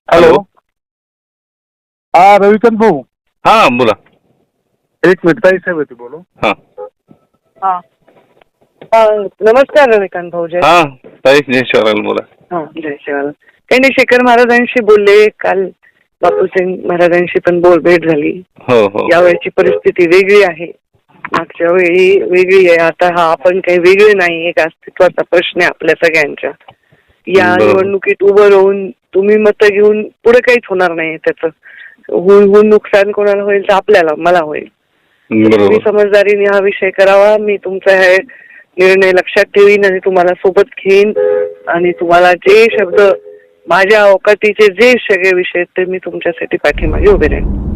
Hello. हा रविकांत भाऊ. हा बोला. एक मिनिट ताई साहेब होते बोलू. हा हा नमस्कार रविकांत भाऊ. जय हा ताई जय शिवराल बोला. हा जय शिवाला. काही नाही, शेखर महाराजांशी बोलले काल, बापूसिंग महाराजांशी पण भेट झाली. हो हो यावेळची परिस्थिती वेगळी आहे, मागच्या वेळी वेगळी आहे. आता हा आपण काही वेगळे नाही, एक अस्तित्वाचा प्रश्न आहे आपल्या सगळ्यांच्या. या बरोबर. निवडणुकीत उभं राहून तुम्ही मतं घेऊन पुढे काहीच होणार नाही. त्याचं होऊन नुकसान कोणाला होईल तर आपल्याला, मला होईल. तुम्ही बरोबर. समजदारीने हा विषय करावा. मी तुमचा हे निर्णय लक्षात ठेवीन आणि तुम्हाला सोबत घेईन आणि तुम्हाला जे शब्द माझ्या अवकाटीचे जे सगळे विषय ते मी तुमच्यासाठी पाठीमागे उभे राहीन.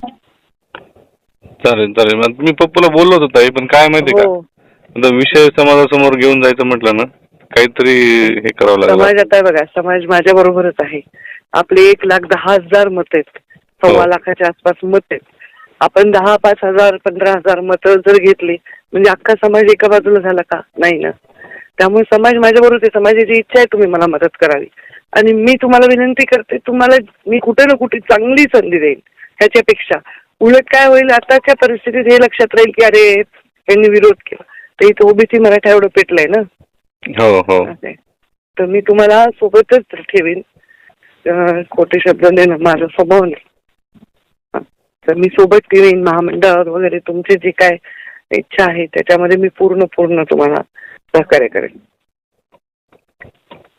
चालेल चालेल. मग मी पप्पूला बोललो होतो ताई, पण काय माहिती का, हो. आता विषय समाजासमोर घेऊन जायचं म्हटलं ना, काहीतरी हे करावं लागेल. समाज आता बघा, समाज माझ्या बरोबरच आहे. आपले 1,10,000 मत आहेत, 1.25 लाखाच्या आसपास मत आहेत. आपण 10, 5,000, 15,000 मतं जर घेतली म्हणजे अख्खा समाज एका बाजूला झाला का? नाही ना. त्यामुळे समाज माझ्या बरोबर आहे. समाजाची इच्छा आहे तुम्ही मला मदत करावी आणि मी तुम्हाला विनंती करते, तुम्हाला मी कुठे ना कुठे चांगली संधी देईन. ह्याच्यापेक्षा उलट काय होईल, आताच्या परिस्थितीत हे लक्षात राहील की अरे यांनी विरोध केला तर इथं ओबीसी मराठा एवढं पेटलंय ना. हो हो तर मी तुम्हाला सोबतच ठेवीन. खोटे शब्द देणं माझा स्वभाव नाही. तर मी सोबत ठेवीन. महामंडळावर वगैरे तुमची जी काय इच्छा आहे त्याच्यामध्ये मी पूर्ण तुम्हाला सहकार्य करेन.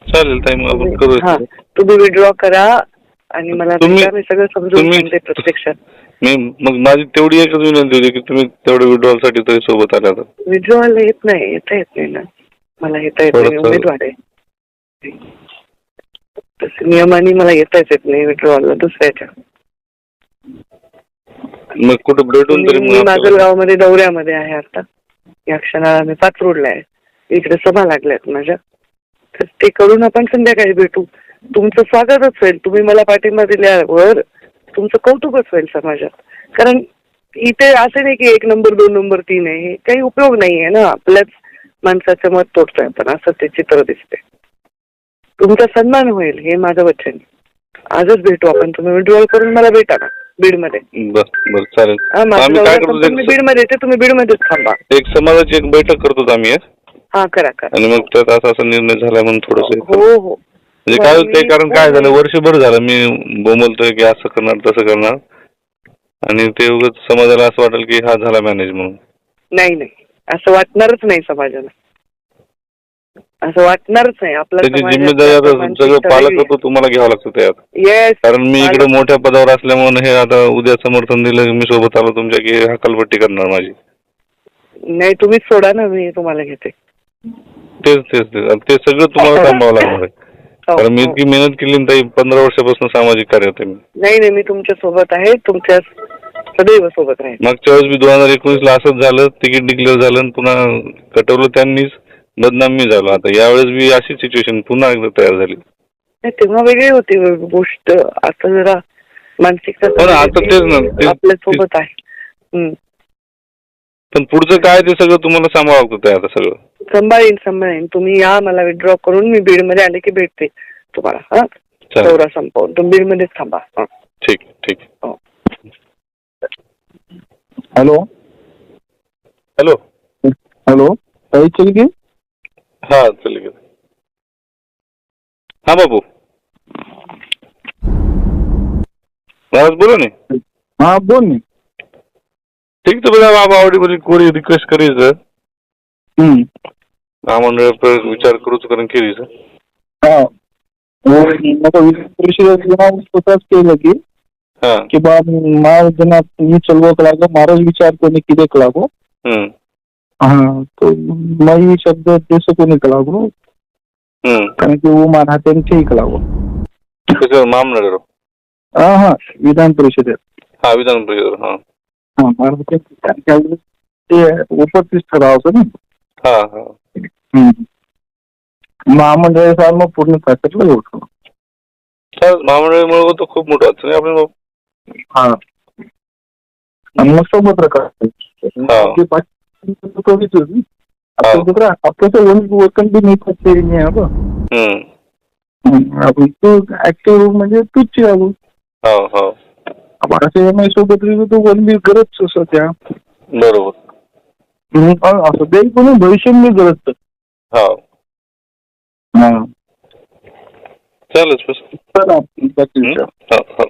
चालेल ताई, मग आपण करू. हा, तुम्ही विड्रॉ करा आणि मला तुम्ही- मी सगळं समजून सांगते प्रत्यक्षात. मी मग माझी तेवढी एकच विनंती होती की तुम्ही तेवढ्या विड्रॉल साठी तरी सोबत आल्या तर. विड्रॉल येत नाही ना, मला येता येत नाही, उमेदवार आहे. तसं नियमाने मला येताच येत नाही विड्रॉलला दुसऱ्याच्या. मग कुठं भेटून तरी मी माजलगावमध्ये दौऱ्यामध्ये आहे आता. या क्षणाला मी पाचरोडला आहे. इकडे सभा लागल्यात माझ्या, तर ते करून आपण संध्याकाळी भेटू. तुमचं स्वागतच होईल. तुम्ही मला पाठिंबा दिल्यावर तुमचं कौतुकच होईल समाजात. कारण इथे असं नाही की 1 नंबर 2 नंबर 3 आहे, हे काही उपयोग नाही आहे ना. आपल्याच माणसाचं मत तोडतोय आपण, असं ते चित्र दिसते. तुमचा सन्मान होईल हे माझं वचन. आजच भेटू आपण. तुम्ही विड्रॉल करून मला भेटा ना बीडमध्ये. बरं चालेल. माझं काय दौरा मी बीडमध्ये येते, तुम्ही बीडमध्येच थांबा. एक समाजाची एक बैठक करतो आम्ही हा करा. आणि मग त्यात असा निर्णय झाला म्हणून थोडस. हो. म्हणजे काय होतं, कारण काय झालं, वर्षभर झालं मी बोंबलतोय की असं करणार तसं करणार, आणि ते उगाच समाजाला असं वाटेल की हा झाला मॅनेज म्हणून. नाही, असं वाटणारच नाही समाजाला. असं वाटणारच नाही. त्याची जिम्मेदारी आता सगळं पालकत्व तुम्हाला घ्यावं लागतं त्यात. येस. कारण मी इकडे मोठ्या पदावर असल्यामुळे हे आता उद्या समर्थन दिलं, मी सोबत आलो तुमच्या की हकालपट्टी करणार माझी. नाही, तुम्हीच सोडा ना, मी तुम्हाला घेते. तेच ते सगळं तुम्हाला थांबावं लागणार आहे. कारण मी इतकी मेहनत केली ना ताई, 15 वर्षापासून सामाजिक कार्य होते मी. नाही, मी तुमच्या सोबत आहे, तुमच्या सदैव सोबत राहील. मागच्या वेळेस मी 2019 ला असंच झालं, तिकीट डिक्लेअर झालं, पुन्हा कटवलं त्यांनीच, बदनाम मी झालो. आता यावेळेस मी अशी सिच्युएशन पुन्हा एकदा तयार झाली. तेव्हा वेगळी होती गोष्ट, आता जरा मानसिकता आता तेच ना, आपल्या सोबत आहे. पण पुढचं काय ते सगळं तुम्हाला सांभाळावं लागतं आता सगळं. सांभाळीन. तुम्ही या, मला विड्रॉ करून मी बीडमध्ये आले की भेटते तुम्हाला. हा, दौरा संपवून तुम्ही बीडमध्येच थांबा. ठीक. हो. हॅलो. ताई चल की. हा चल गे. हा बाबू महाराज बोला नाही. हा बोल नी. ठीक तर बघा बाबा, आवडी कोणी रिक्वेस्ट करायचं महामंडळ विचार करूच कारण केलीच. हा स्वतःच केलं की बा महाराजांना मी चलवक लागो, महाराज विचार कोणी किती लागो. हा तो मग शब्द देश कोणी लागो, कारण की वो मान हाते ठीक लागो. महामंडळ हा विधान परिषदेत. हा विधान परिषद. हा महाराज ते उपस्थित ठरावचं ना. महामंडळ फार मग पूर्ण ताकदला होतो. महामंडळामुळे तो खूप मोठा अडचण आहे आपल्या. हा, आणि मग सोबत आपलं वर्कन बी नाही आपण तू ऍक्टिव्ह म्हणजे तूच हो हो माझ्या एम आय सोबत तो वनली गरज सध्या बरोबर असं ते पण भविष्य मी गरज हो हा चालेल चला हो हो